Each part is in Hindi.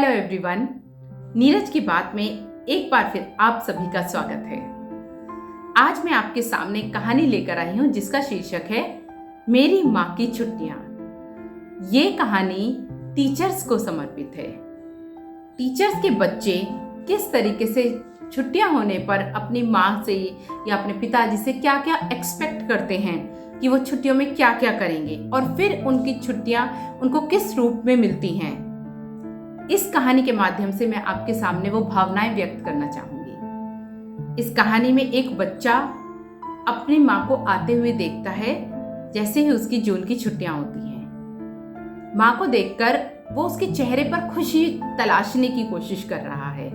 हेलो एवरीवन, नीरज की बात में एक बार फिर आप सभी का स्वागत है। आज मैं आपके सामने कहानी लेकर आई हूं जिसका शीर्षक है मेरी माँ की छुट्टियां। ये कहानी टीचर्स को समर्पित है। टीचर्स के बच्चे किस तरीके से छुट्टियां होने पर अपनी माँ से या अपने पिताजी से क्या क्या एक्सपेक्ट करते हैं कि वो छुट्टियों में क्या क्या करेंगे और फिर उनकी छुट्टियां उनको किस रूप में मिलती हैं। इस कहानी के माध्यम से मैं आपके सामने वो भावनाएं व्यक्त करना चाहूंगी। इस कहानी में एक बच्चा अपनी माँ को आते हुए देखता है जैसे ही उसकी जून की छुट्टियां होती हैं। माँ को देखकर वो उसके चेहरे पर खुशी तलाशने की कोशिश कर रहा है,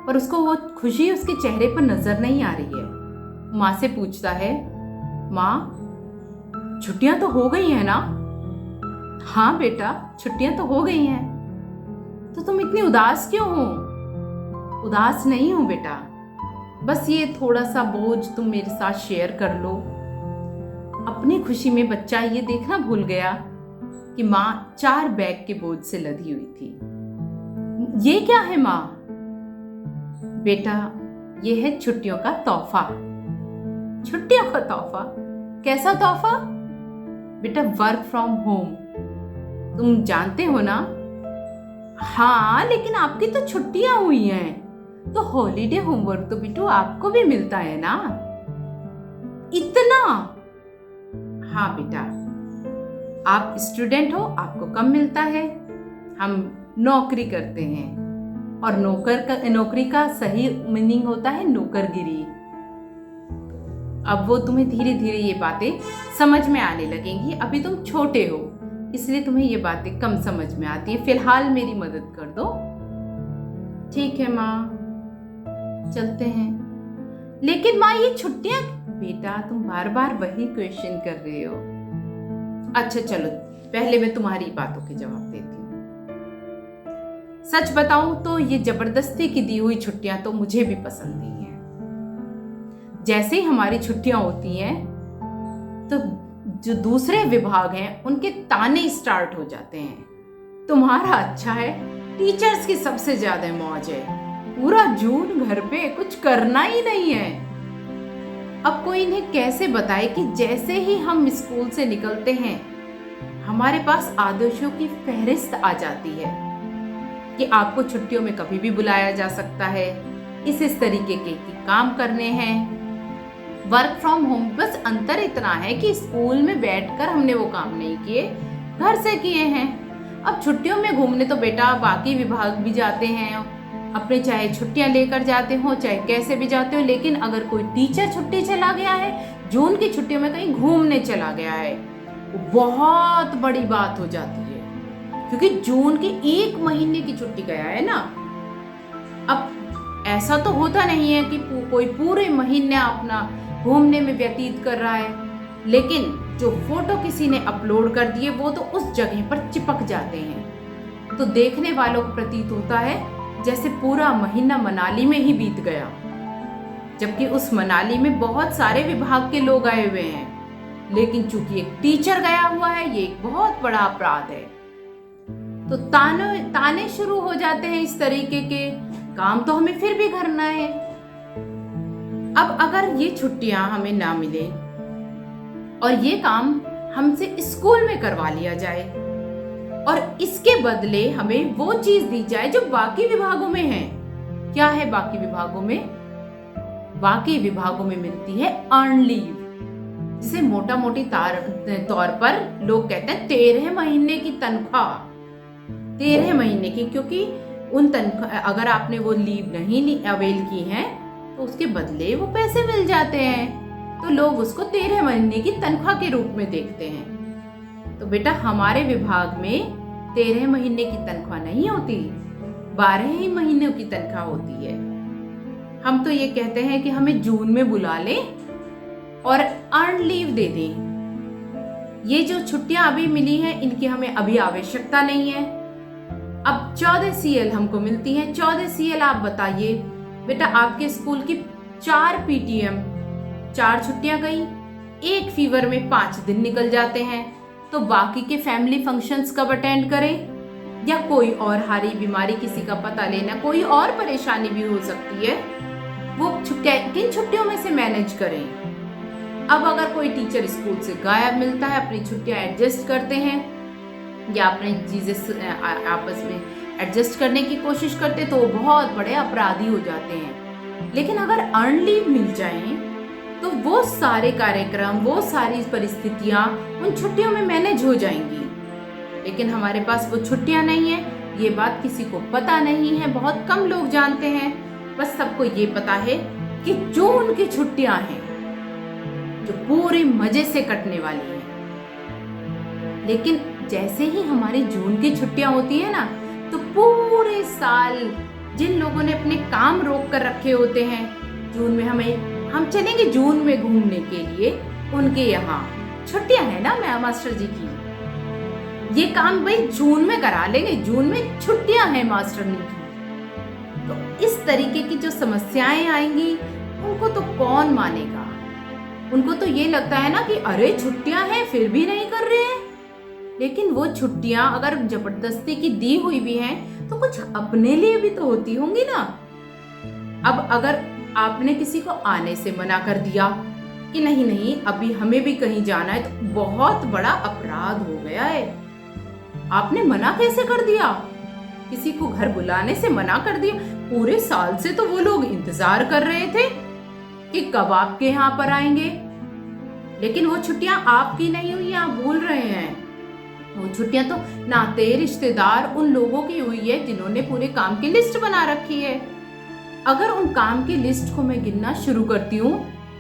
पर उसको वो खुशी उसके चेहरे पर नजर नहीं आ रही है। माँ से पूछता है, माँ छुट्टियां तो हो गई हैं ना? हाँ बेटा, छुट्टियां तो हो गई हैं। तो तुम इतनी उदास क्यों हो? उदास नहीं हूं बेटा, बस ये थोड़ा सा बोझ तुम मेरे साथ शेयर कर लो। अपनी खुशी में बच्चा ये देखना भूल गया कि माँ 4 बैग के बोझ से लदी हुई थी। ये क्या है माँ? बेटा, ये है छुट्टियों का तोहफा। छुट्टियों का तोहफा? कैसा तोहफा? बेटा, वर्क फ्रॉम होम। तुम जानते हो ना? हाँ, लेकिन आपकी तो छुट्टियां हुई हैं, तो हॉलीडे होमवर्क तो बिट्टू आपको भी मिलता है ना? इतना? हाँ बेटा, आप स्टूडेंट हो, आपको कम मिलता है। हम नौकरी करते हैं और नौकरी का सही मीनिंग होता है नौकरगिरी। अब वो तुम्हें धीरे धीरे ये बातें समझ में आने लगेंगी। अभी तुम छोटे हो, इसलिए तुम्हें ये बातें कम समझ में आती है। फिलहाल मेरी मदद कर दो। ठीक है माँ, चलते हैं। लेकिन माँ, ये छुट्टियां? बेटा, तुम बार बार वही क्वेश्चन कर रहे हो। अच्छा चलो, पहले मैं तुम्हारी बातों के जवाब देती हूँ। सच बताऊं तो ये जबरदस्ती की दी हुई छुट्टियां तो मुझे भी पसंद नहीं है। जैसे ही हमारी छुट्टियां होती हैं तो जो दूसरे विभाग हैं उनके ताने स्टार्ट हो जाते हैं। तुम्हारा अच्छा है, टीचर्स की सबसे ज्यादा मौज है। पूरा जून घर पे कुछ करना ही नहीं है। अब कोई इन्हें कैसे बताए कि जैसे ही हम स्कूल से निकलते हैं हमारे पास आदेशों की फहरिस्त आ जाती है कि आपको छुट्टियों में कभी भी बुलाया जा सकता है, इस तरीके के काम करने हैं। वर्क फ्रॉम होम, बस अंतर इतना है कि स्कूल में बैठकर हमने वो काम नहीं किए, घर से किए हैं। अब छुट्टियों में घूमने तो बेटा बाकी विभाग भी जाते हैं अपने, चाहे छुट्टियां लेकर जाते हो चाहे कैसे भी जाते हो। लेकिन अगर कोई टीचर छुट्टी चला गया है, जून की छुट्टियों में कहीं घूमने चला गया है, बहुत बड़ी बात हो जाती है, क्योंकि जून की 1 महीने की छुट्टी गया है ना। अब ऐसा तो होता नहीं है कि कोई पूरे महीने अपना घूमने में व्यतीत कर रहा है, लेकिन जो फोटो किसी ने अपलोड कर दिए वो तो उस जगह पर चिपक जाते हैं, तो देखने वालों को प्रतीत होता है जैसे पूरा महीना मनाली में ही बीत गया, जबकि उस मनाली में बहुत सारे विभाग के लोग आए हुए हैं। लेकिन चूंकि एक टीचर गया हुआ है, ये एक बहुत बड़ा अपराध है। तो ताने शुरू हो जाते हैं इस तरीके के। काम तो हमें फिर भी करना है। अब अगर ये छुट्टियां हमें ना मिले और ये काम हमसे स्कूल में करवा लिया जाए और इसके बदले हमें वो चीज दी जाए जो बाकी विभागों में है। क्या है बाकी विभागों में? बाकी विभागों में मिलती है अर्न लीव, जिसे मोटा मोटी तौर पर लोग कहते हैं 13 महीने की तनख्वाह। 13 महीने की, क्योंकि उन तनख्वाह अगर आपने वो लीव नहीं अवेल की है तो उसके बदले वो पैसे मिल जाते हैं, तो लोग उसको 13 महीने की तनख्वाह के रूप में देखते हैं। तो बेटा, हमारे विभाग में 13 महीने की तनख्वाह नहीं होती, 12 ही महीनों की तनख्वाह होती है। हम तो ये कहते हैं कि हमें जून में बुला लें और अर्न लीव दे दें। ये जो छुट्टियां अभी मिली हैं इनकी हमें अभी आवश्यकता नहीं है। अब 14 CL हमको मिलती हैं। 14 CL आप बताइए बेटा, आपके स्कूल की 4 PTM, 4 छुट्टियां गई, 1 फीवर में 5 दिन निकल जाते हैं, तो बाकी के फैमिली फंक्शंस कब अटेंड करें? या कोई और हारी बीमारी किसी का पता लेना, कोई और परेशानी भी हो सकती है, वो किन छुट्टियों में से मैनेज करें। अब अगर कोई टीचर स्कूल से गायब मिलता है, अपनी छुट्टियां एडजस्ट करते हैं या अपने चीजें आपस में एडजस्ट करने की कोशिश करते, तो वो बहुत बड़े अपराधी हो जाते हैं। लेकिन अगर अर्न लीव मिल जाए तो वो सारे कार्यक्रम, वो सारी परिस्थितियां उन छुट्टियों में मैनेज हो जाएंगी। लेकिन हमारे पास वो छुट्टियां नहीं है, ये बात किसी को पता नहीं है, बहुत कम लोग जानते हैं। बस सबको ये पता है कि जून की छुट्टियां हैं जो पूरे मजे से कटने वाली हैं। लेकिन जैसे ही हमारी जून की छुट्टियां होती है ना, तो पूरे साल जिन लोगों ने अपने काम रोक कर रखे होते हैं, जून में हम चलेंगे जून में घूमने के लिए, उनके यहाँ छुट्टियां है ना मैं मास्टर जी की, ये काम भाई जून में करा लेंगे, जून में छुट्टियां हैं मास्टरनी की। तो इस तरीके की जो समस्याएं आएंगी उनको तो कौन मानेगा। उनको तो ये लगता है ना कि अरे छुट्टियां हैं फिर भी नहीं कर रहे हैं। लेकिन वो छुट्टियां अगर जबरदस्ती की दी हुई भी हैं तो कुछ अपने लिए भी तो होती होंगी ना। अब अगर आपने किसी को आने से मना कर दिया कि नहीं नहीं अभी हमें भी कहीं जाना है, तो बहुत बड़ा अपराध हो गया है। आपने मना कैसे कर दिया? किसी को घर बुलाने से मना कर दिया। पूरे साल से तो वो लोग इंतजार कर रहे थे कि कब आपके यहाँ पर आएंगे। लेकिन वो छुट्टियां आपकी नहीं हुई, आप भूल रहे हैं। वो छुट्टियां तो नाते रिश्तेदार उन लोगों की हुई है जिन्होंने पूरे काम की लिस्ट बना रखी है। अगर उन काम की लिस्ट को मैं गिनना शुरू करती हूँ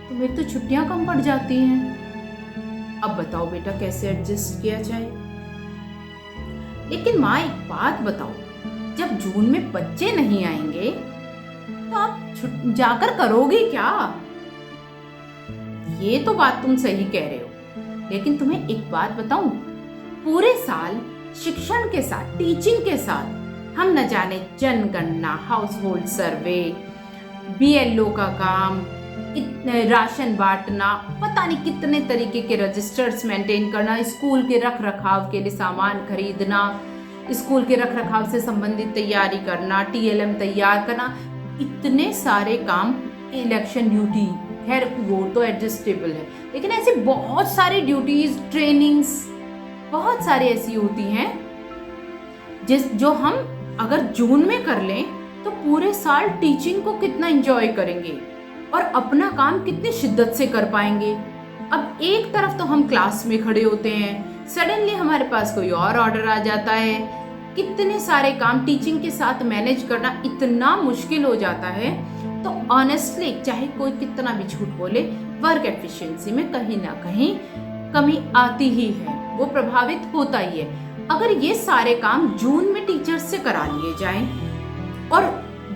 तो मेरी तो छुट्टियां कम पड़ जाती हैं। अब बताओ बेटा कैसे एडजस्ट किया जाए। लेकिन माँ एक बात बताओ, जब जून में बच्चे नहीं आएंगे तो आप जाकर करोगे क्या? ये तो बात तुम सही कह रहे हो। लेकिन तुम्हें एक बात बताऊं, पूरे साल शिक्षण के साथ, टीचिंग के साथ हम न जाने जनगणना, हाउस होल्ड सर्वे, बीएलओ का काम, राशन बांटना, पता नहीं कितने तरीके के रजिस्टर्स मेंटेन करना, स्कूल के रख रखाव के लिए सामान खरीदना, स्कूल के रख रखाव से संबंधित तैयारी करना, टीएलएम तैयार करना, इतने सारे काम, इलेक्शन ड्यूटी, खैर वो तो एडजस्टेबल है। लेकिन ऐसे बहुत सारी ड्यूटीज, ट्रेनिंग्स बहुत सारी ऐसी होती हैं जो हम अगर जून में कर लें तो पूरे साल टीचिंग को कितना एंजॉय करेंगे और अपना काम कितनी शिद्दत से कर पाएंगे। अब एक तरफ तो हम क्लास में खड़े होते हैं, सडनली हमारे पास कोई और ऑर्डर आ जाता है, कितने सारे काम टीचिंग के साथ मैनेज करना इतना मुश्किल हो जाता है। तो ऑनेस्टली चाहे कोई कितना भी झूठ बोले, वर्क एफिशिएंसी में कहीं ना कहीं कमी आती ही है, वो प्रभावित होता ही है। अगर ये सारे काम जून में टीचर्स से करा लिए जाएं और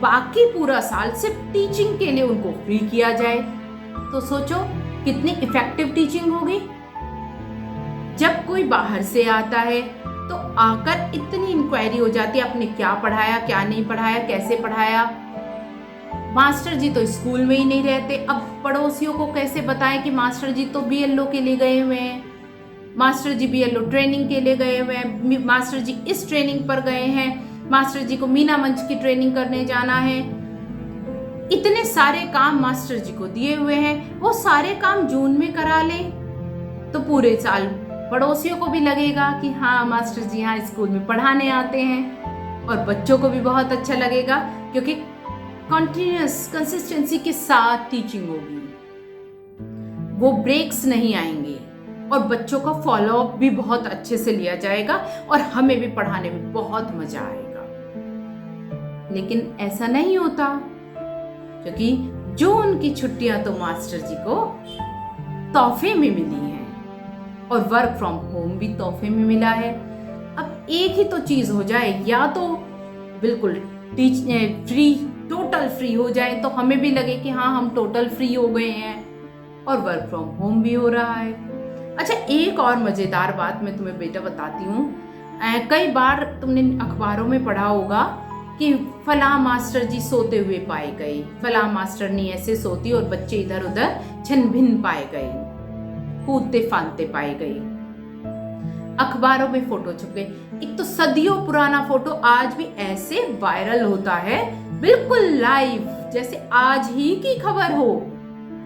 बाकी पूरा साल सिर्फ टीचिंग के लिए उनको फ्री किया जाए, तो सोचो कितनी इफेक्टिव टीचिंग होगी। जब कोई बाहर से आता है तो आकर इतनी इंक्वायरी हो जाती है, आपने क्या पढ़ाया, क्या नहीं पढ़ाया, कैसे पढ़ाया। मास्टर जी तो स्कूल में ही नहीं रहते, अब पड़ोसियों को कैसे बताएं कि मास्टर जी तो बीएलओ के लिए गए हुए हैं, मास्टर जी बीएलओ ट्रेनिंग के लिए गए हुए हैं, मास्टर जी इस ट्रेनिंग पर गए हैं, मास्टर जी को मीना मंच की ट्रेनिंग करने जाना है। इतने सारे काम मास्टर जी को दिए हुए हैं, वो सारे काम जून में करा ले तो पूरे साल पड़ोसियों को भी लगेगा कि हाँ मास्टर जी यहाँ स्कूल में पढ़ाने आते हैं, और बच्चों को भी बहुत अच्छा लगेगा क्योंकि कंटिन्यूअस कंसिस्टेंसी के साथ टीचिंग होगी, वो ब्रेक्स नहीं आएंगे और बच्चों का फॉलो अप भी बहुत अच्छे से लिया जाएगा और हमें भी पढ़ाने में बहुत मजा आएगा। लेकिन ऐसा नहीं होता क्योंकि जून की छुट्टियां तो मास्टर जी को तोहफे में मिली हैं और वर्क फ्रॉम होम भी तोहफे में मिला है। अब एक ही तो चीज हो जाए, या तो बिल्कुल फ्री, टोटल फ्री हो जाए तो हमें भी लगे कि हाँ हम टोटल फ्री हो गए हैं और वर्क फ्रॉम होम भी हो रहा है। अच्छा, एक और मजेदार बात मैं तुम्हें बेटा बताती हूँ। कई बार तुमने अखबारों में पढ़ा होगा कि फला मास्टर जी सोते हुए पाए गए, फला मास्टरनी ऐसे सोती और बच्चे इधर उधर छिन भिन पाए गए, कूदते फांदते पाए गए। अखबारों में फोटो छप गए। एक तो सदियों पुराना फोटो आज भी ऐसे वायरल होता है, बिल्कुल लाइव, जैसे आज ही की खबर हो,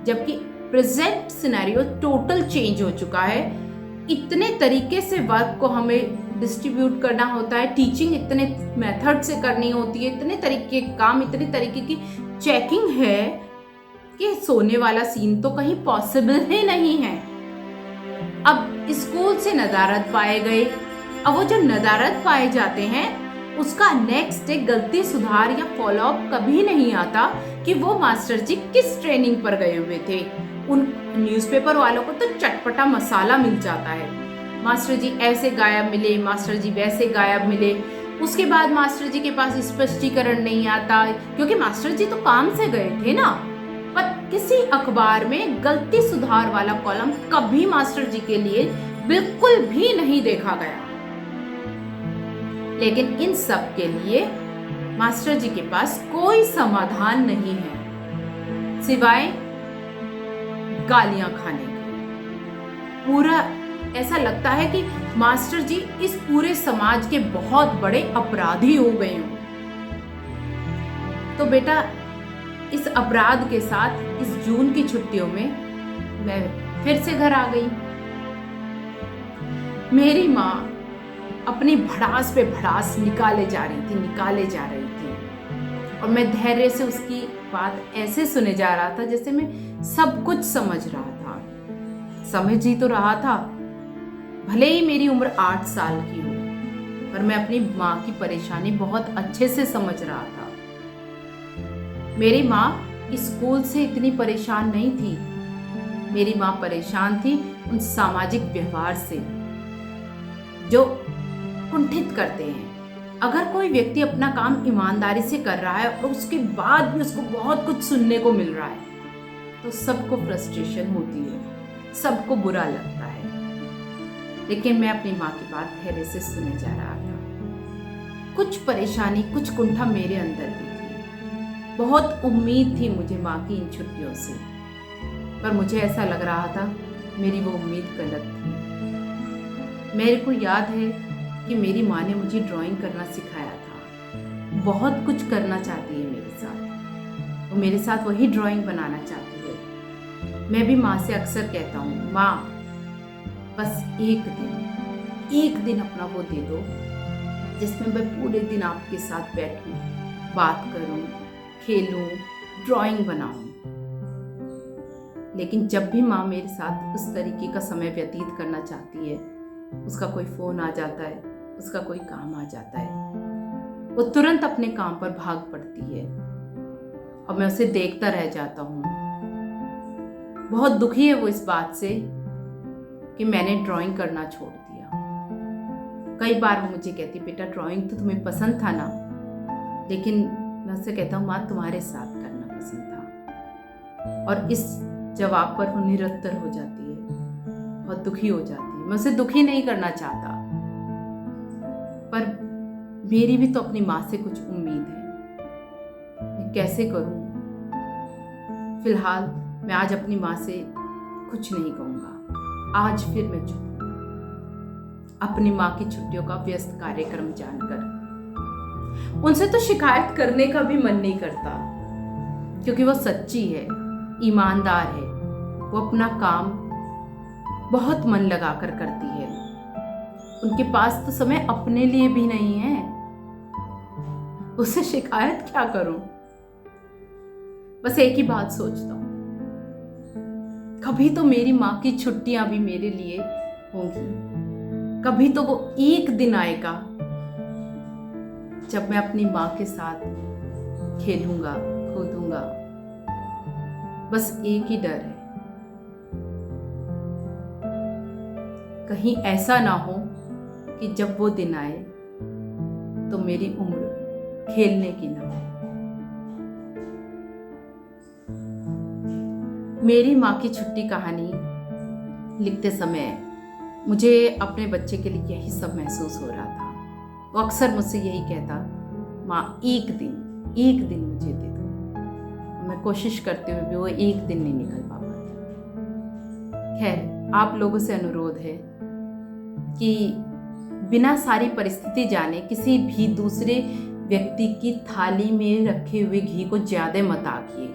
जबकि प्रेजेंट सिनेरियो टोटल चेंज हो चुका है। इतने तरीके से वर्क को हमें डिस्ट्रीब्यूट करना होता है, टीचिंग इतने मेथड से करनी होती है, इतने तरीके के काम, इतने तरीके की चेकिंग है कि सोने वाला सीन तो कहीं पॉसिबल ही नहीं है। अब स्कूल से नदारद पाए गए, अब वो जो नदारद पाए जाते हैं उसका नेक्स्ट डे गलती सुधार या फॉलो अप कभी नहीं आता कि वो मास्टर जी किस ट्रेनिंग पर गए हुए थे। उन न्यूज़पेपर वालों को तो चटपटा मसाला मिल जाता है, मास्टर जी ऐसे गायब मिले, मास्टर जी वैसे गायब मिले। उसके बाद मास्टर जी के पास स्पष्टीकरण नहीं आता, क्योंकि मास्टर जी तो काम से गए थे ना। पर किसी अखबार में गलती सुधार वाला कॉलम कभी मास्टर जी के लिए बिल्कुल भी नहीं देखा गया। लेकिन इन सब के लिए मास्टर जी के पास कोई समाधान नहीं है सिवाय गालियां खाने के। पूरा ऐसा लगता है कि मास्टर जी इस पूरे समाज के बहुत बड़े अपराधी हो गए हों। तो बेटा, इस अपराध के साथ इस जून की छुट्टियों में मैं फिर से घर आ गई। मेरी माँ अपनी भड़ास पे भड़ास निकाले जा रही थी और मैं धैर्य से उसकी बात ऐसे सुने जा रहा था जैसे मैं सब कुछ समझ रहा था। समझ ही तो रहा था, भले ही मेरी उम्र 8 साल की हो, पर मैं अपनी माँ की परेशानी बहुत अच्छे से समझ रहा था। मेरी माँ स्कूल से इतनी परेशान नहीं थी, मेरी माँ परेशान थी उन सामाजिक व्यवहार से जो कुंठित करते हैं। अगर कोई व्यक्ति अपना काम ईमानदारी से कर रहा है और उसके बाद भी उसको बहुत कुछ सुनने को मिल रहा है तो सबको फ्रस्ट्रेशन होती है, सबको बुरा लगता है। लेकिन मैं अपनी माँ की बात धैर्य से सुने जा रहा था। कुछ परेशानी, कुछ कुंठा मेरे अंदर भी थी। बहुत उम्मीद थी मुझे माँ की इन छुट्टियों से, पर मुझे ऐसा लग रहा था मेरी वो उम्मीद गलत थी। मेरे को याद है कि मेरी माँ ने मुझे ड्राइंग करना सिखाया था। बहुत कुछ करना चाहती है मेरे साथ, वो मेरे साथ वही ड्राइंग बनाना चाहती है। मैं भी माँ से अक्सर कहता हूँ, माँ बस एक दिन अपना वो दे दो जिसमें मैं पूरे दिन आपके साथ बैठूं, बात करूं, खेलूं, ड्राइंग बनाऊं। लेकिन जब भी माँ मेरे साथ उस तरीके का समय व्यतीत करना चाहती है, उसका कोई फोन आ जाता है, उसका कोई काम आ जाता है, वो तुरंत अपने काम पर भाग पड़ती है और मैं उसे देखता रह जाता हूँ। बहुत दुखी है वो इस बात से कि मैंने ड्राइंग करना छोड़ दिया। कई बार वो मुझे कहती, बेटा ड्राइंग तो तुम्हें पसंद था ना। लेकिन मैं उससे कहता हूँ, माँ तुम्हारे साथ करना पसंद था। और इस जवाब पर वो निरंतर हो जाती है, बहुत दुखी हो जाती है। मैं उसे दुखी नहीं करना चाहता, पर मेरी भी तो अपनी माँ से कुछ उम्मीद है। मैं कैसे करूँ? फिलहाल मैं आज अपनी माँ से कुछ नहीं कहूँगा। आज फिर मैं चुप हूँ, अपनी माँ की छुट्टियों का व्यस्त कार्यक्रम जानकर। उनसे तो शिकायत करने का भी मन नहीं करता, क्योंकि वो सच्ची है, ईमानदार है, वो अपना काम बहुत मन लगाकर करती है। उनके पास तो समय अपने लिए भी नहीं है, उसे शिकायत क्या करूं? बस एक ही बात सोचता हूं, कभी तो मेरी माँ की छुट्टियां भी मेरे लिए होंगी। कभी तो वो एक दिन आएगा जब मैं अपनी माँ के साथ खेलूंगा, कूदूंगा। बस एक ही डर है, कहीं ऐसा ना हो कि जब वो दिन आए तो मेरी उम्र खेलने की ना हो। मेरी माँ की छुट्टी कहानी लिखते समय मुझे अपने बच्चे के लिए यही सब महसूस हो रहा था। वो अक्सर मुझसे यही कहता, माँ एक दिन मुझे दे दो। मैं कोशिश करते हुए भी वो एक दिन नहीं निकल पा पाता। खैर, आप लोगों से अनुरोध है कि बिना सारी परिस्थिति जाने किसी भी दूसरे व्यक्ति की थाली में रखे हुए घी को ज्यादा मत आंकिए।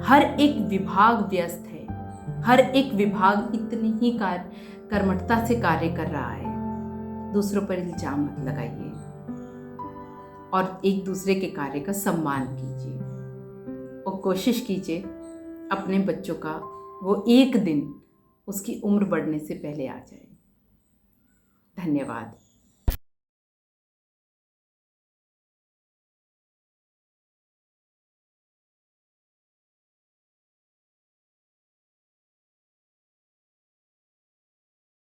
हर एक विभाग व्यस्त है, हर एक विभाग इतनी ही कर्मठता से कार्य कर रहा है। दूसरों पर इल्जाम मत लगाइए और एक दूसरे के कार्य का सम्मान कीजिए और कोशिश कीजिए अपने बच्चों का वो एक दिन उसकी उम्र बढ़ने से पहले आ जाए। धन्यवाद।